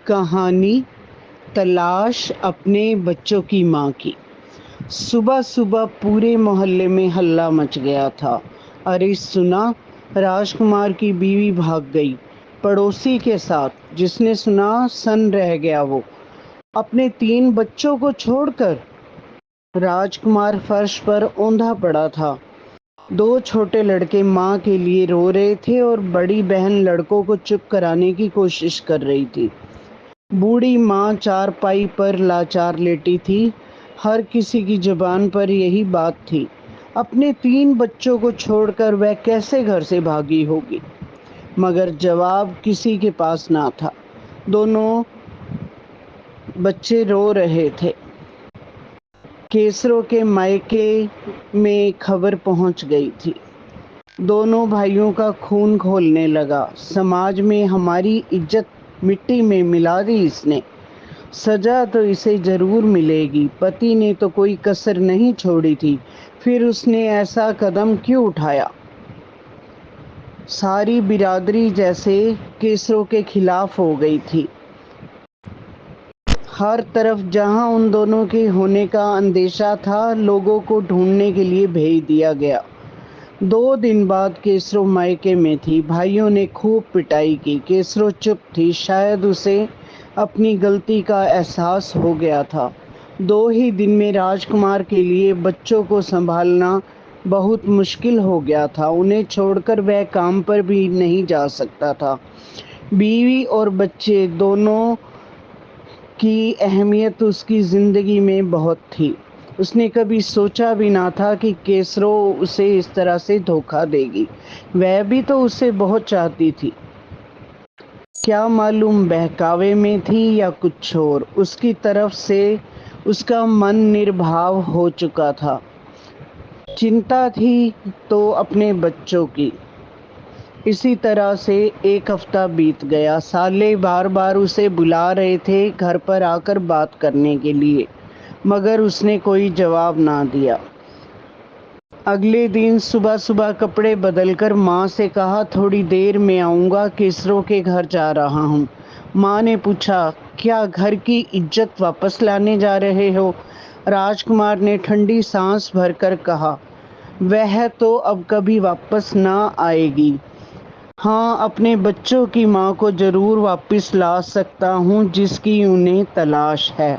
کہانی تلاش اپنے بچوں کی ماں کی۔ صبح صبح پورے محلے میں ہلہ مچ گیا تھا۔ ارے سنا، راج کمار کی بیوی بھاگ گئی پڑوسی کے ساتھ۔ جس نے سنا سن رہ گیا وہ، اپنے 3 بچوں کو چھوڑ کر۔ راج کمار فرش پر اوندا پڑا تھا۔ 2 چھوٹے لڑکے ماں کے لیے رو رہے تھے اور بڑی بہن لڑکوں کو چپ کرانے کی کوشش کر رہی تھی۔ بوڑھی ماں چارپائی پر لاچار لیٹی تھی۔ ہر کسی کی زبان پر یہی بات تھی، اپنے 3 بچوں کو چھوڑ کر وہ کیسے گھر سے بھاگی ہوگی؟ مگر جواب کسی کے پاس نہ تھا۔ دونوں بچے رو رہے تھے۔ کیسرو کے مائکے میں خبر پہنچ گئی تھی۔ دونوں بھائیوں کا خون کھولنے لگا۔ سماج میں ہماری عزت مٹی میں ملا دی اس نے۔ سزا تو اسے ضرور ملے گی۔ پتی نے تو کوئی کسر نہیں چھوڑی تھی، پھر اس نے ایسا قدم کیوں اٹھایا؟ ساری برادری جیسے کیسرو کے خلاف ہو گئی تھی۔ ہر طرف جہاں ان دونوں کے ہونے کا اندیشہ تھا، لوگوں کو ڈھونڈنے کے لیے بھیج دیا گیا۔ 2 دن بعد کیسرو مائکے میں تھی۔ بھائیوں نے خوب پٹائی کی۔ کیسرو چپ تھی، شاید اسے اپنی غلطی کا احساس ہو گیا تھا۔ 2 ہی دن میں راج کمار کے لیے بچوں کو سنبھالنا بہت مشکل ہو گیا تھا۔ انہیں چھوڑ کر وہ کام پر بھی نہیں جا سکتا تھا۔ بیوی اور بچے دونوں کی اہمیت اس کی زندگی میں بہت تھی۔ اس نے کبھی سوچا بھی نہ تھا کہ کیسرو اسے اس طرح سے دھوکہ دے گی۔ وہ بھی تو اسے بہت چاہتی تھی۔ کیا معلوم بہکاوے میں تھی یا کچھ اور۔ اس کی طرف سے اس کا من نربھاؤ ہو چکا تھا۔ چنتا تھی تو اپنے بچوں کی۔ اسی طرح سے 1 ہفتہ بیت گیا۔ سالے بار بار اسے بلا رہے تھے گھر پر آ کر بات کرنے کے لیے، مگر اس نے کوئی جواب نہ دیا۔ اگلے دن صبح صبح کپڑے بدل کر ماں سے کہا، تھوڑی دیر میں آؤں گا، کیسرو کے گھر جا رہا ہوں۔ ماں نے پوچھا، کیا گھر کی عزت واپس لانے جا رہے ہو؟ راج کمار نے ٹھنڈی سانس بھر کر کہا، وہ تو اب کبھی واپس نہ آئے گی۔ ہاں، اپنے بچوں کی ماں کو ضرور واپس لا سکتا ہوں جس کی انہیں تلاش ہے۔